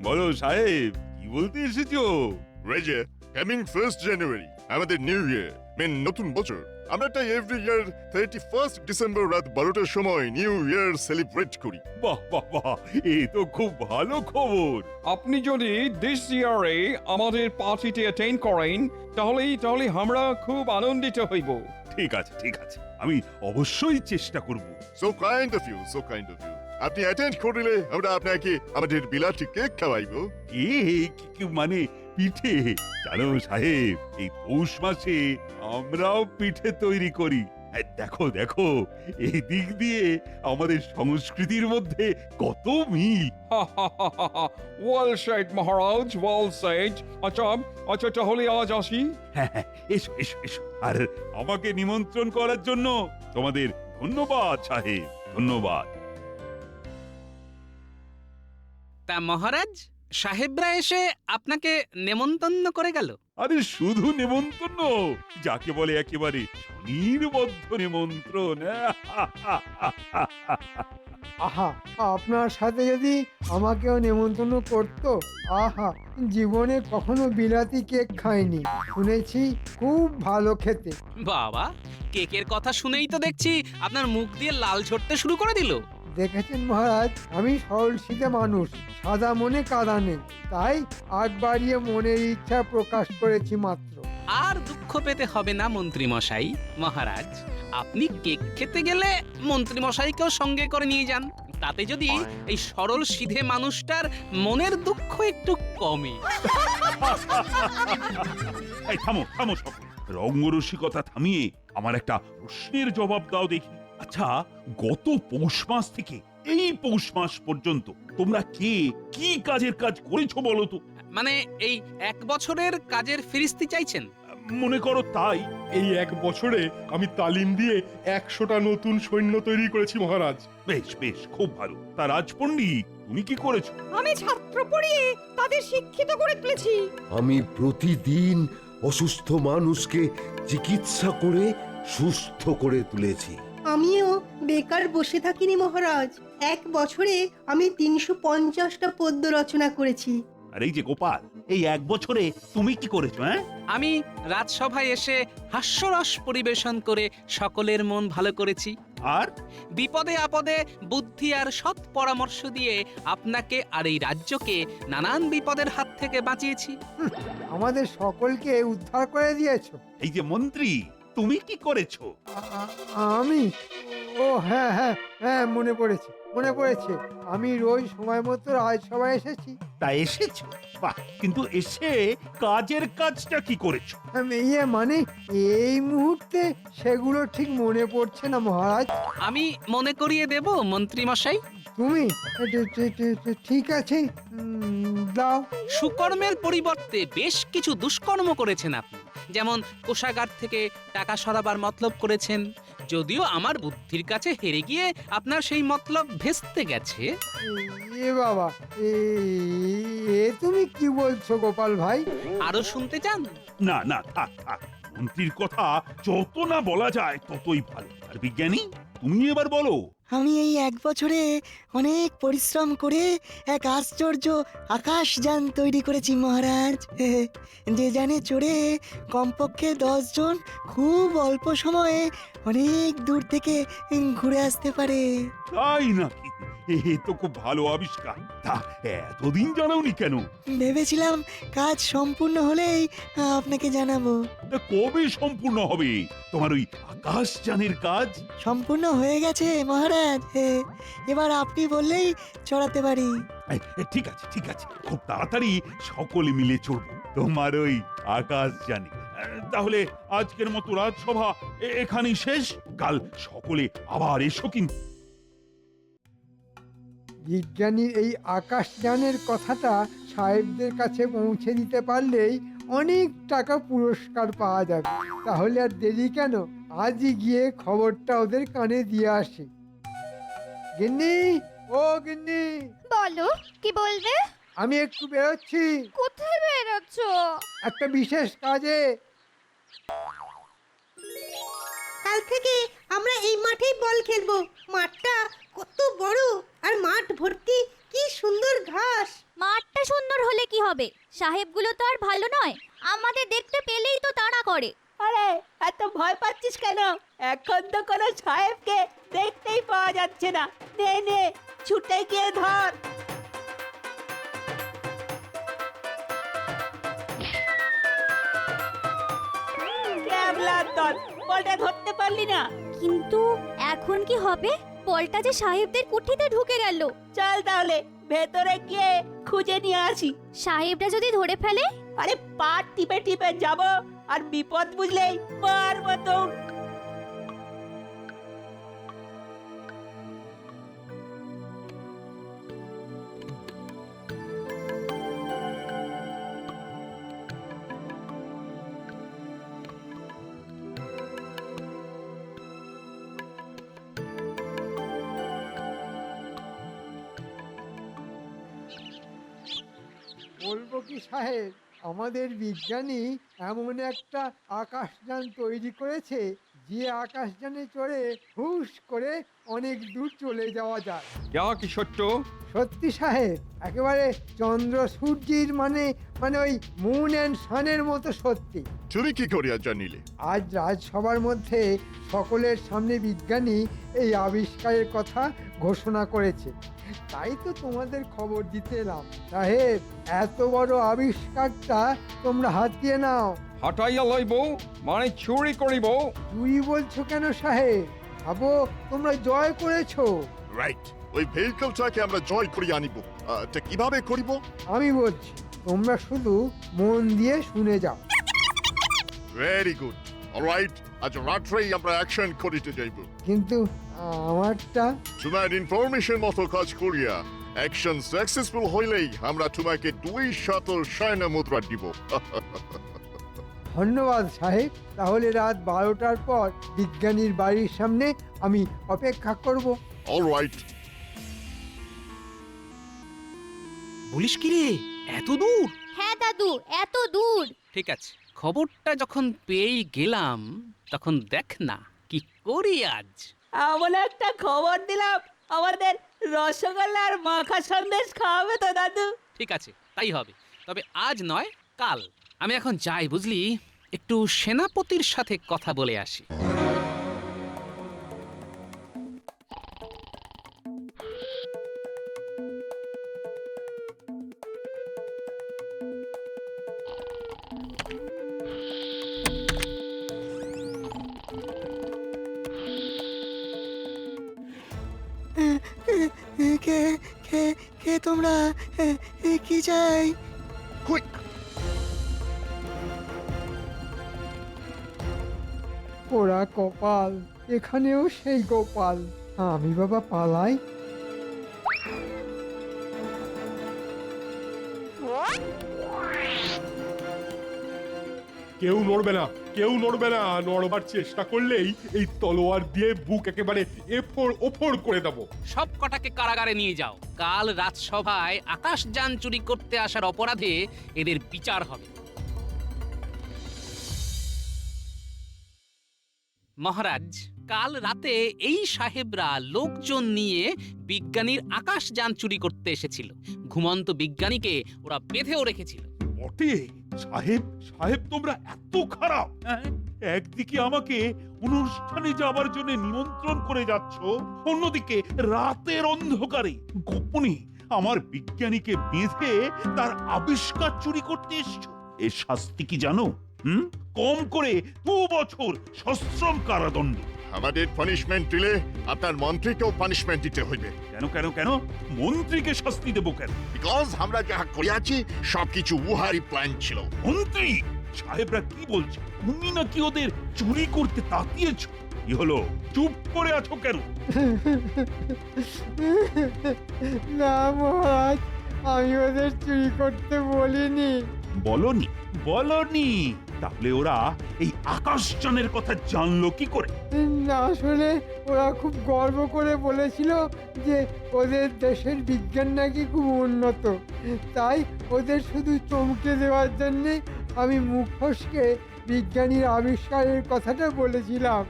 বলো সাহেব, কি বলতে এসেছো? রেজে, কামিং 1st জানুয়ারি আমাদের নিউ ইয়ার, নতুন বছর। আমরা তাই এভরি ইয়ার 31st ডিসেম্বর রাত 12টার সময় নিউ ইয়ার সেলিব্রেট করি। বাহ বাহ বাহ, এই তো খুব ভালো খবর। আপনি যদি দিস ইয়ারে আমাদের পার্টিতে অ্যাটেন্ড করেন তাহলে আমরা খুব আনন্দিত হইব। ঠিক আছে ঠিক আছে, আমি অবশ্যই চেষ্টা করব। So kind of you, so kind of you. আপনি অ্যাটেন্ড করলে আমরা আপনাকে আমাদের বিলাতি কেক খাওয়াইবো। মানে পিঠে? জানো সাহেব, এই পৌষ মাসে আমরাও পিঠে তৈরি করি। দেখো দেখো, এই দিক দিয়ে আমাদের সংস্কৃতির মধ্যে কত মিল। ওয়েল সেড মহারাজ, ওয়েল সেড। আচ্ছা তাহলে আজ আসি। হ্যাঁ হ্যাঁ, এসো এসো এসো। আর আমাকে নিমন্ত্রণ করার জন্য তোমাদের ধন্যবাদ সাহেব, ধন্যবাদ। তা মহারাজ, সাহেবরা এসে আপনাকে নেমন্তন্ন করে গেল? আরে শুধু নেমন্তন্ন, যাকে বলে একেবারে স্বনির্বদ্ধ নিমন্ত্রণ। আহা, আপনার সাথে যদি আমাকেও নেমন্তন্ন করতো। আহা, জীবনে কখনো বিলাতি কেক খাইনি, শুনেছি খুব ভালো খেতে। বাবা, কেকের কথা শুনেই তো দেখছি আপনার মুখ দিয়ে লাল ঝরতে শুরু করে দিল। দেখেছেন মহারাজ, আমি সরল সিধে মানুষ, সাদা মনে কাদা নেই, তাই আগ বাড়িয়ে মনের ইচ্ছা প্রকাশ করেছি মাত্র। আর দুঃখ পেতে হবে না মন্ত্রী মশাই। মহারাজ, আপনি কেক খেতে গেলে মন্ত্রী মশাইকেও সঙ্গে করে নিয়ে যান, তাতে যদি এই সরল সিধে মানুষটার মনের দুঃখ একটু কমে। এই থামো থামো সব, রঙ্গরসিকতা থামিয়ে আমার একটা প্রশ্নের জবাব দাও দেখি। আচ্ছা, গত পৌষ মাস থেকে এই পৌষ মাস পর্যন্ত তোমরা কে কি কাজের কাজ করেছো বলো তো? মানে এই 1 বছরের কাজের ফিরিস্তি চাইছেন? মনে করো তাই। এই 1 বছরে আমি তালিম দিয়ে 100টা নতুন সৈন্য তৈরি করেছি মহারাজ। বেশ বেশ, খুব ভালো। তা রাজপণ্ডিত, তুমি কি করেছো? আমি ছাত্র পড়িয়ে তাদের শিক্ষিত করে তুলেছি। আমি প্রতিদিন অসুস্থ মানুষকে চিকিৎসা করে সুস্থ করে তুলেছি। আমিও বেকার বসে থাকিনি মহারাজ। 1 বছরে আমি 350টা পদ্য রচনা করেছি। আর এই যে গোপাল, এই 1 বছরে তুমি কি করেছো? হ্যাঁ, আমি রাজসভায় এসে হাস্যরস পরিবেশন করে সকলের মন ভালো করেছি। আর বিপদে আপদে বুদ্ধি আর সৎ পরামর্শ দিয়ে আপনাকে আর এই রাজ্যকে নানান বিপদের হাত থেকে বাঁচিয়েছি। আমাদের সকলকে উদ্ধার করে দিয়েছো। এই যে মন্ত্রী, তুমি কি করেছো? আমি, ও হ্যাঁ হ্যাঁ হ্যাঁ, মনে পড়েছে। আমি রোজ সময় মতো রাজসভায় এসেছি। তা এসেছো? বাহ, কিন্তু এসে কাজের কাজটা কি করেছো? মানে এই মুহূর্তে সেগুলো ঠিক মনে পড়ছে না মহারাজ। আমি মনে করিয়ে দেব মন্ত্রী মশাই। তুমি ঠিক আছে, দাও। সুকর্মের পরিবর্তে বেশ কিছু দুষ্কর্ম করেছেন আপনি। যেমন কোষাগার থেকে টাকা সরাবার মতলব করেছেন, যদিও আমার বুদ্ধির কাছে হেরে গিয়ে আপনার সেই মতলব ভেস্তে গেছে। এ বাবা, এ তুমি কি বলছো গোপাল ভাই? আরো শুনতে চান? না না, থাক থাক, মন্ত্রীর কথা যত না বলা যায় ততই ভালো। আর বিজ্ঞানী, তুমি এবার বলো। আমি এই 1 বছরে অনেক পরিশ্রম করে এক আশ্চর্য আকাশযান তৈরি করেছি মহারাজ। যে যানে চড়ে কমপক্ষে 10 জন খুব অল্প সময়ে অনেক দূর থেকে ঘুরে আসতে পারে। তাই নাকি? এ তো খুব ভালো আবিষ্কার। তা এতদিন জানাওনি কেন? ভেবেছিলাম কাজ সম্পূর্ণ হলেই আপনাকে জানাবো। তা কবে সম্পূর্ণ হবে তোমার ওই আকাশযানের কাজ? সম্পূর্ণ হয়ে গেছে মহারাজ। এবার আপনি বললেই চড়াতে পারি। ঠিক আছে ঠিক আছে, খুব তাড়াতাড়ি সকলে মিলে চড়বো তোমার ওই আকাশযানে। তাহলে আজকের মতো রাজসভা এখানেই শেষ। কাল সকলে আবার এসো কিন্তু। বিজ্ঞানীর এই আকাশযানের কথাটা সাহেবদের কাছে পৌঁছে দিতে পারলেই অনেক টাকা পুরস্কার পাওয়া যাবে। তাহলে আর দেরি কেন, আজই গিয়ে খবরটা ওদের কানে দিয়ে আসি। গিন্নি, ও গিন্নি, বলো, কি বলবে? আমি একটু বেরোচ্ছি। কোথায় বেরোচ্ছ? একটা বিশেষ কাজে। কাল থেকে আমরা এই মাঠেই বল খেলবো। মাঠটা কত বড়, আর মাঠ ভর্তি কি সুন্দর ঘাস। মাঠটা সুন্দর হলে কি হবে? সাহেবগুলো তো আর ভালো নয়, আমাদের দেখতে পেলেই তো তাড়া করে। আরে এত ভয় পাচ্ছিস কেন? এখন তো কোনো সাহেবকে দেখতেই পাওয়া যাচ্ছে না। নে নে, ছুটে গিয়ে ধর। ক্যাবলার দল, বলটা ধরতে পারলি না? কিন্তু এখন কি হবে? বলটা যে সাহেবদের কুঠিতে ঢুকে গেল। চল তাহলে ভেতরে গিয়ে খুঁজে নিয়ে আসি। সাহেবরা যদি ধরে ফেলে? আরে পা টিপে টিপে যাব, আর বিপদ বুঝলেই মার মতো। বলবো কি সাহেব, আমাদের বিজ্ঞানী এমন একটা আকাশযান তৈরি করেছে যে আকাশযানে চড়ে হুশ করে অনেক দূর চলে যাওয়া যায়। क्या কি সত্য? সত্যি সাহেব, একেবারে চন্দ্র সূর্যের মানে মানে ওই মুন অ্যান্ড সানের মতো সত্যি। তুমি কি করিয়া জানিলে? আজ রাজসভার মধ্যে সকলের সামনে বিজ্ঞানী এই আবিষ্কারের কথা ঘোষণা করেছে, তাই তো তোমাদের খবর দিতে এলাম। সাহেব, এত বড় আবিষ্কারটা তোমরা হাতিয়ে নাও। হটাইয়া লইব মানে চুরি করিব? চুরি বলছো কেন সাহেব? ভাবো তোমরা জয় করেছো। রাইট, ওই ভেহিকলটাকে আমরা জয় করিয়া আনিব। তা কিভাবে করিব? আমি বলছি, তোমরা শুধু মন দিয়ে শুনে যাও। Very good. অলরাইট, আজ রাত্রেই আমরা অ্যাকশন করিতে যাইব। কিন্তু আমারটা? তোমার ইনফরমেশন মতো কাজ করিয়া অ্যাকশন সাকসেসফুল হইলেই আমরা তোমাকে 200 সৈন্য মুদ্রা দিব। ধন্যবাদ সাহেব। তাহলে রাত 12টার পর বিজ্ঞানীর বাড়ির সামনে আমি অপেক্ষা করব। অলরাইট। বলিস কি রে, এত দূর? হ্যাঁ দাদু, এত দূর। ঠিক আছে, খবরটা যখন পেয়েই গেলাম তখন দেখ না কি করি আজ। এমন একটা খবর দিলাম, আমাদের রসগোল্লার মাখা সন্দেশ খাওয়াবে তো দাদু? ঠিক আছে, তাই হবে। তবে আজ নয়, কাল। আমি এখন যাই, বুঝলি, একটু সেনাপতির সাথে কথা বলে আসি। কে কে কে তোমরা? কি চাই? কুইক! পোড়া কপাল, এখানেও সেই গোপাল। আমি বাবা পালাই। কেউ নড়বে না, কেউ নড়বে না। নড়বার চেষ্টা করলেই এই তলোয়ার দিয়ে বুক একেবারে এফোড় ওফোড় করে দেবো। সব কটাকে কারাগারে নিয়ে যাও। কাল রাজসভায় আকাশযান চুরি করতে আসার অপরাধে এদের বিচার হবে। মহারাজ, কাল রাতে এই সাহেবরা লোকজন নিয়ে বিজ্ঞানীর আকাশযান চুরি করতে এসেছিল। ঘুমন্ত বিজ্ঞানীকে ওরা বেঁধেও রেখেছিল। বটে সাহেব, সাহেব তোমরা এত খারাপ, হ্যাঁ? একদিকে আমাকে অনুষ্ঠানে যাবার জন্য নিমন্ত্রণ করে যাচ্ছ, অন্যদিকে রাতের অন্ধকারে গোপনে আমার বিজ্ঞানীকে বেঁধে তার আবিষ্কার চুরি করতে এসছো। এর শাস্তি কি জানো? কম করে 2 বছর সশ্রম কারাদণ্ড। আমাদের পানিশমেন্ট দিলে আপনার মন্ত্রীকেও পানিশমেন্ট দিতে হইবে। কেন কেন কেন? মন্ত্রীকে শাস্তি দেবো কেন? বিকজ আমরা যাহা করিয়াছি সবকিছু উহারই প্ল্যান ছিল। মন্ত্রী সাহেবরা কি বলছে? তুমি নাকি ওদের চুরি করতে তাতিয়েছ? কি হলো, চুপ করে আছো কেন? না মহারাজ, আমি ওদের চুরি করতে বলিনি। বলনি? বলনি? তাহলে ওরা এই আকাশযানের কথা জানলো কি করে? না, আসলে ওরা খুব গর্ব করে বলেছিল যে ওদের দেশের বিজ্ঞান নাকি খুব উন্নত, তাই ওদের শুধু চমকে দেওয়ার জন্যে আমি মুখ ফসকে বিজ্ঞানীর আবিষ্কারের কথাটা বলেছিলাম।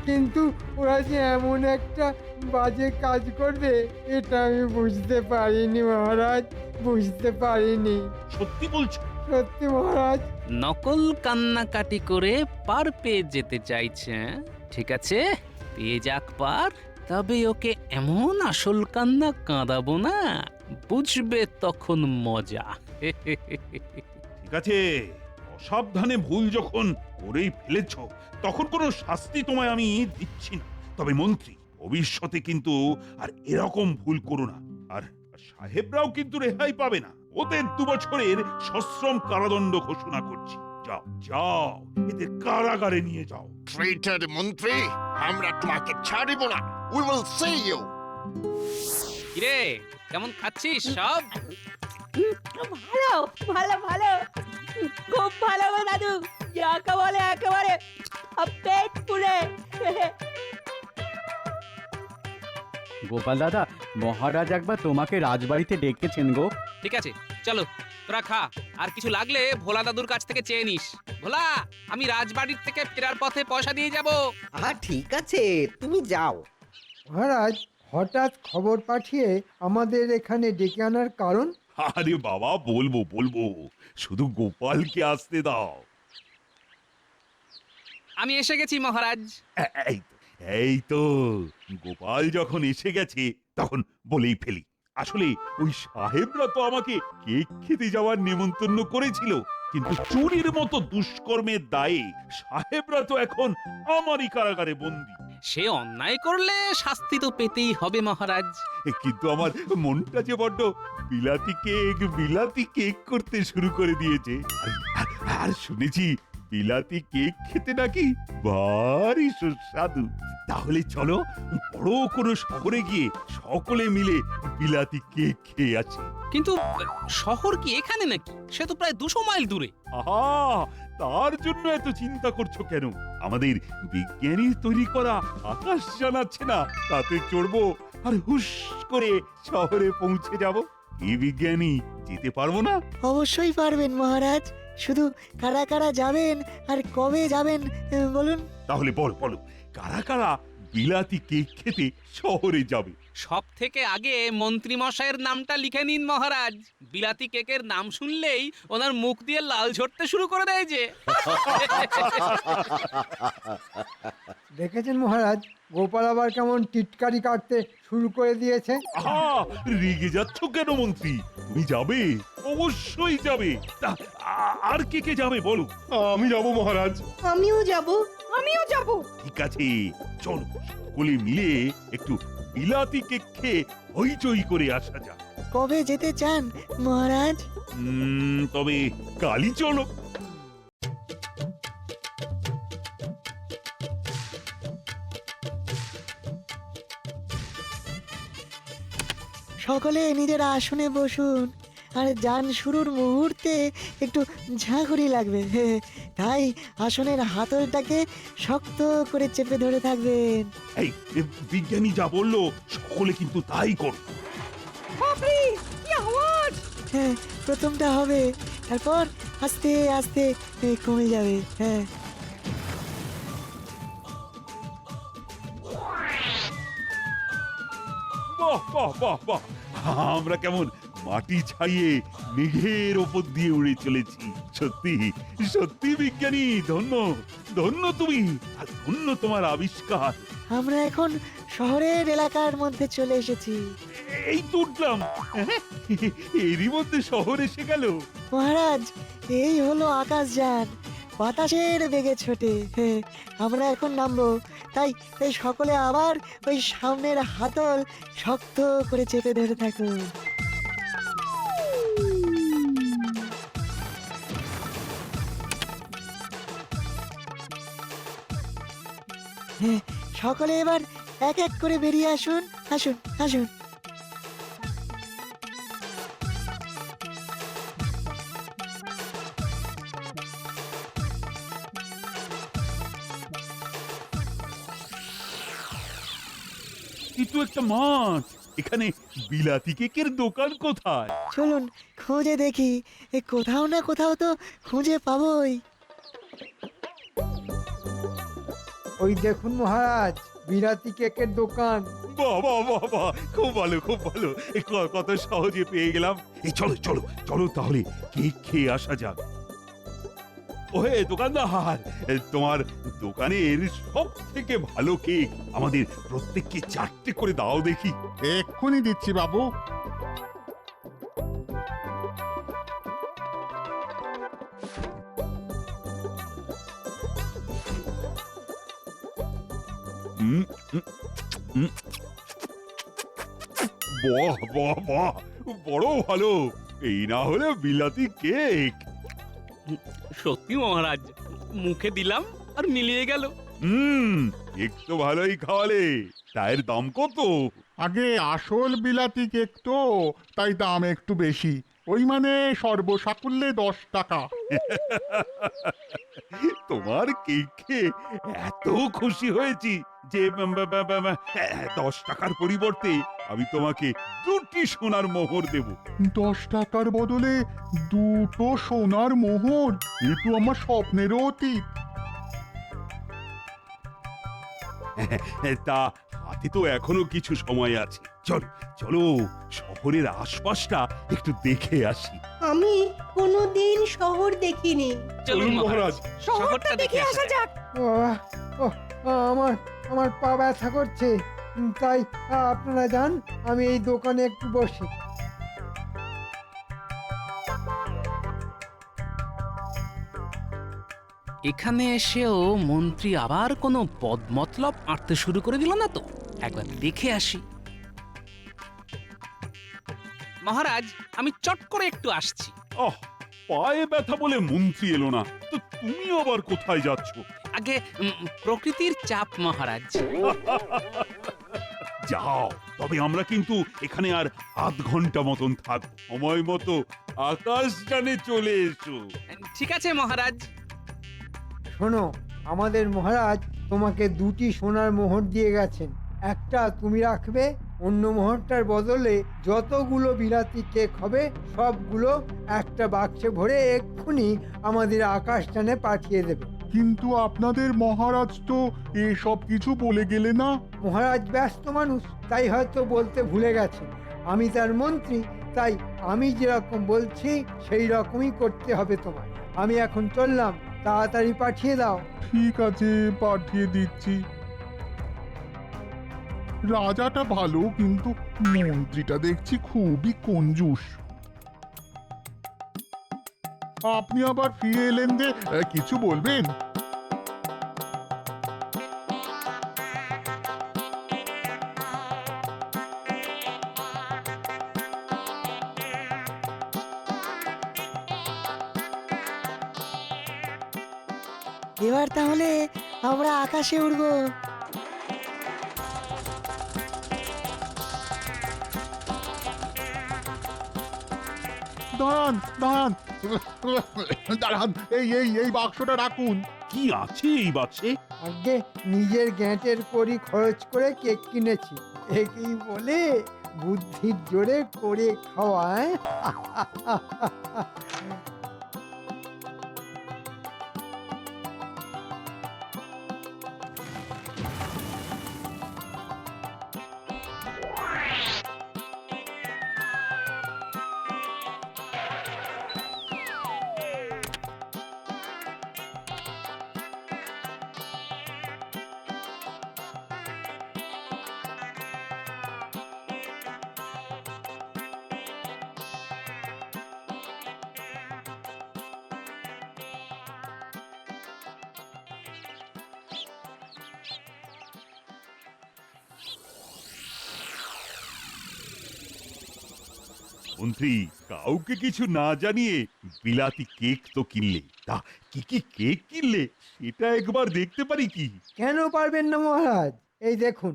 কিন্তু ওরা যে এমন একটা বাজে কাজ করবে এটা আমি বুঝতে পারিনি মহারাজ, বুঝতে পারিনি। সত্যি বলছো? সত্যি মহারাজ। নকল কান্নাকাটি করে পার পেয়ে যেতে চাইছে, হ্যাঁ? ঠিক আছে, পেয়ে যাক পার, তবে ওকে এমন আসল কান্না কাঁদাবো না, বুঝবে তখন মজা। ঠিক আছে, অসাবধানে ভুল যখন করেই ফেলেছ তখন কোনো শাস্তি তোমায় আমি দিচ্ছি না। তবে মন্ত্রী, ভবিষ্যতে কিন্তু আর এরকম ভুল করো না। আর সাহেবরাও কিন্তু রেহাই পাবে না। ওদের 2 বছরের সশ্রম কারাদণ্ড ঘোষণা করছি। যাও যাও, এদের কারাগারে নিয়ে যাও। ট্রেটার মন্ত্রী, আমরা তোমাকে ছাড়িব না। We will see you. কিরে, কেমন খাচ্ছিস সব? ভালো ভালো ভালো, খুব ভালো গো দাদু, যাকে বলে একেবারে পেট পুরে। গোপাল দাদা, মহারাজ একবার তোমাকে রাজবাড়িতে ডেকেছেন গো। ঠিক আছে, চলো তোরা খা, আর কিছু লাগলে ভোলা দাদুর কাছ থেকে চেয়ে নিস। ভোলা, আমি রাজবাড়ির থেকে ফেরার পথে পয়সা দিয়ে যাব। ঠিক আছে, তুমি যাও। মহারাজ, হঠাৎ খবর পাঠিয়ে আমাদের এখানে ডেকে আনার কারণ? আরে বাবা, বলবো বলবো, শুধু গোপালকে আসতে দাও। আমি এসে গেছি মহারাজ। এই তো, এই তো, গোপাল যখন এসে গেছে তখন বলেই ফেলি। আসলে ওই সাহেবরা তো আমাকে কেক খেতে যাওয়ার নেমন্তন্ন করেছিল, কিন্তু চুরির মতো দুষ্কর্মের দায়ে সাহেবরা তো এখন আমারই কারাগারে বন্দী। সে অন্যায় করলে শাস্তি তো পেতেই হবে মহারাজ। কিন্তু আমার মনটা যে বড্ড বিলাতি কেক করতে শুরু করে দিয়েছে। আর শুনেছি বিলাতি কেক খেতে নাকি ভারী সুস্বাদু। তাহলে চলো বড় কোনো শহরে গিয়ে সকলে মিলে বিলাতি কেক খেয়ে আসি। কিন্তু শহর কি এখানে নাকি? সে তো প্রায় 200 মাইল দূরে। আহা, তার জন্য এত চিন্তা করছো কেন? আমাদের বিজ্ঞানীর তৈরি করা আকাশ জানাচ্ছে না, তাতে চড়বো আর হুশ করে শহরে পৌঁছে যাব। কি বিজ্ঞানী, যেতে পারবো না? অবশ্যই পারবেন মহারাজ, শুধু কারা কারা যাবেন আর কবে যাবেন বলুন। তাহলে বলো বলো, কারা কারা বিলাতি কেক খেতে শহরে যাবে? সব থেকে আগে মন্ত্রী মশাইয়ের নামটা লিখে নিন মহারাজ। বিলাতি কেকের নাম শুনলেই ওনার মুখ দিয়ে লাল ঝরতে শুরু করে দেয় যে। দেখেছেন মহারাজ, গোপাল আবার কেমন টিটকারি কাটতে শুরু করে দিয়েছে। আহা, রেগে যাচ্ছ কেন মন্ত্রী? তুমি যাবে, অবশ্যই যাবে। তা আর কে কে যাবে বলো? আমি যাব মহারাজ। আমিও যাব। আমিও যাব। ঠিক আছে, চলো সকলে মিলে একটু বিলাতি কেক খেয়ে হইচই করে আসা যাক। কবে যেতে চান মহারাজ? তবে কালই চলো। সকলে নিজের আসনে বসুন, আর যান শুরুর মুহূর্তে একটু ঝাঁকুনি লাগবে, তাই আসনের হাতলটাকে শক্ত করে চেপে ধরে থাকবেন। এই বিজ্ঞানী যা বললো সকলে কিন্তু তাই করো। বাপরে, কি আওয়াজ! হ্যাঁ, প্রথমটা হবে, তারপর আস্তে আস্তে কমে যাবে। হ্যাঁ, বাহ বাহ বাহ বাহ, আমরা কেমন মাটি ছাইয়ে মেঘের ওপর দিয়ে উড়ে চলেছি। সত্যি সত্যি বিজ্ঞানী, ধন্য ধন্য তুমি, আর ধন্য তোমার আবিষ্কার। আমরা এখন শহরের এলাকার মধ্যে চলে এসেছি। এই তো উঠলাম, এরই মধ্যে শহর এসে গেল। মহারাজ, এই হলো আকাশযান, বাতাসের বেগে ছোটে। আমরা এখন নামবো, তাই এই সকলে আবার ওই সামনের হাতল শক্ত করে চেপে ধরে থাকুন। সকলে এবার এক এক করে বেরিয়ে আসুন, আসুন আসুন। কিন্তু একটা মাঠ, এখানে বিলাতি কেকের দোকান কোথায়? চলুন খুঁজে দেখি, কোথাও না কোথাও তো খুঁজে পাবোই। ওই দেখুন মহারাজ, বিলাতি কেকের দোকান। বাবা বাবা, খুব ভালো খুব ভালো, কত সহজে পেয়ে গেলাম। এই চলো চলো চলো তাহলে কেক খেয়ে আসা যাক। ওহে দোকানদার, তোমার দোকানের সব থেকে ভালো কেক আমাদের প্রত্যেককে 4টে করে দাও দেখি। এক্ষুনি দিচ্ছি বাবু। হুম, হুম, হুম। বাহ বাহ বাহ, বড় ভালো। এই না হলে বিলাতি কেক। সত্যি মহারাজ, মুখে দিলাম আর মিলিয়ে গেল। কেক তো ভালোই খাওয়ালে, তার দাম কত? আগে আসল বিলাতি কেক তো, তাই দাম একটু বেশি। ওই মানে সর্বসাকুল্যে 10 টাকা। তোমার কেক খেয়ে এত খুশি হয়েছি যে 10 টাকার পরিবর্তে আমি তোমাকে 2টি সোনার মোহর দেব। 10 টাকার বদলে 2টো সোনার মোহর, এ তো আমার স্বপ্নেরও অতীত। তা হাতে তো এখনো কিছু সময় আছে। চলো চলো, শহরের আশপাশটা একটু দেখে আসি। আমি কোনোদিন শহর দেখিনি। চলুন মহারাজ, শহরটা দেখে আসা যাক। আমার আমার পা ব্যথা করছে, তাই আপনারা যান, আমি এই দোকানে একটু বসি। এখানে এসেও মন্ত্রী আবার কোনো বদমতলব আঁটতে শুরু করে দিল না তো? একবার দেখে আসি। মহারাজ, আমি চট করে একটু আসছি। আহ, পায়ে ব্যথা বলে মন্ত্রী এলো না, তো তুমি আবার কোথায় যাচ্ছ? আগে প্রকৃতির চাপ মহারাজ। যাও, তবে আমরা কিন্তু এখানে আর আধ ঘন্টা মতন থাকবো। সময় মতো আকাশ টানে চলে এসো। ঠিক আছে মহারাজ। শোনো, আমাদের মহারাজ তোমাকে 2টি সোনার মোহর দিয়ে গেছেন। একটা তুমি রাখবে, অন্য মোহরটার বদলে যতগুলো বিলাতি কেক হবে সবগুলো একটা বাক্সে ভরে এক্ষুনি আমাদের আকাশটানে পাঠিয়ে দেবে। কিন্তু আপনাদের মহারাজ তো এসব কিছু বলে গেলে না। মহারাজ ব্যস্ত মানুষ, তাই হয়তো বলতে ভুলে গেছেন। আমি তার মন্ত্রী, তাই আমি যেরকম বলছি সেই রকমই করতে হবে তোমার। আমি এখন চললাম, তাড়াতাড়ি পাঠিয়ে দাও। ঠিক আছে, পাঠিয়ে দিচ্ছি। রাজাটা ভালো, কিন্তু মন্ত্রীটা দেখছি খুবই কঞ্জুস। আপনি আবার ফিরে এলেন যে, কিছু বলবেন? এবার তাহলে আমরা আকাশে উড়বো। দাঁড়ান দাঁড়ান দাঁড়ান, এই এই এই বাক্সটা রাখুন। কি আছে এই বাক্সে? আগে নিজের গ্যাঁটের করি খরচ করে কেক কিনেছি, একেই বলে বুদ্ধির জোরে করে খাওয়ায়। মন্ত্রী, কাউকে কিছু না জানিয়ে বিলাতি কেক তো কিনলে, তা কি কি কেক কিনলে সেটা একবার দেখতে পারি কি? কেন পারবেন না মহারাজ? এই দেখুন।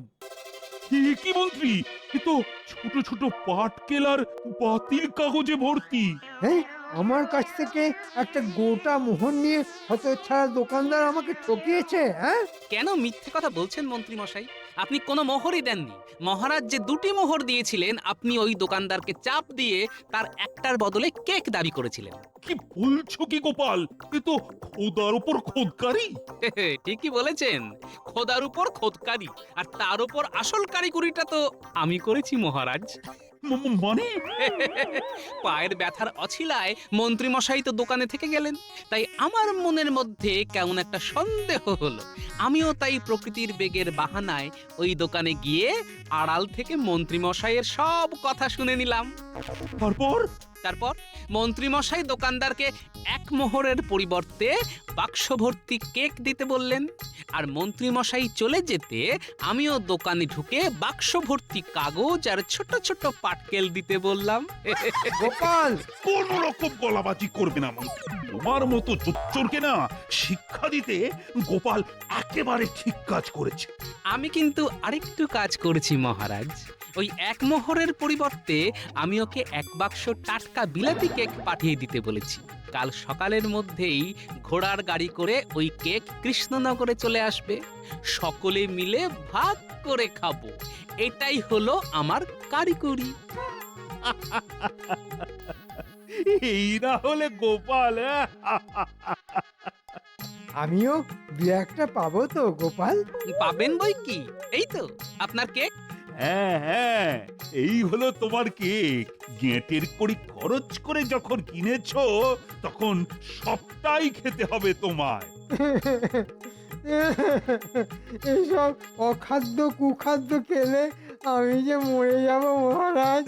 কি মন্ত্রী, এ তো ছোট ছোট পাটকেল আর বাতিল কাগজে ভর্তি। হ্যাঁ, আমার কাছ থেকে একটা গোটা মোহর নিয়ে হতচ্ছাড়া দোকানদার আমাকে ঠকিয়েছে। হ্যাঁ, কেন মিথ্যে কথা বলছেন মন্ত্রী মশাই? আপনি কোনো মোহরই দেননি। মহারাজ যে 2টি মোহর দিয়েছিলেন, আপনি ওই দোকানদারকে চাপ দিয়ে তার একটার বদলে কেক দাবি করেছিলেন। কি বলছো কি গোপাল, এ তো খোদার উপর খোদকারি। ঠিকই বলেছেন, খোদার উপর খোদকারি, আর তার উপর আসল কারিগরিটা তো আমি করেছি মহারাজ। মানে পায়ের ব্যথার অছিলায় মন্ত্রী মশাই তো দোকানে থেকে গেলেন, তাই আমার মনের মধ্যে কেমন একটা সন্দেহ হলো। আমিও তাই প্রকৃতির বেগের বাহানায় ওই দোকানে গিয়ে আড়াল থেকে মন্ত্রী মশাইয়ের সব কথা শুনে নিলাম। তারপর মন্ত্রী মশাই দোকানদারকে 1 মোহরের পরিবর্তে বাক্স ভর্তি কেক দিতে বললেন, আর মন্ত্রী মশাই চলে যেতে আমিও দোকানে ঢুকে বাক্স ভর্তি কাগজ আর ছোট ছোট পাটকেল দিতে বললাম। গোপাল, কোন রকম গলাবাজি করবে না মন্ত্রী। তোমার মতো চোরকে না শিক্ষা দিতে গোপাল একেবারে ঠিক কাজ করেছে। আমি কিন্তু আরেকটু কাজ করেছি মহারাজ। ওই 1 মোহরের পরিবর্তে আমি ওকে 1 বাক্স টাটকা বিলাতি কেক পাঠিয়ে দিতে বলেছি। কাল সকালের মধ্যেই ঘোড়ার গাড়ি করে ওই কেক কৃষ্ণনগরে চলে আসবে। সকলে মিলে ভাগ করে খাবো। এটাই হলো আমার কারিগরি। এই না হলে গোপাল। আমিও 2-1টা পাবো তো গোপাল? পাবেন বই কি, এই তো আপনার কেক। হ্যাঁ হ্যাঁ, এই হলো তোমার কেক। গেঁটের কড়ি খরচ করে যখন কিনেছো, তখন সবটাই খেতে হবে তোমায়। এসব অখাদ্য কুখাদ্য খেলে আমি যে মরে যাব মহারাজ।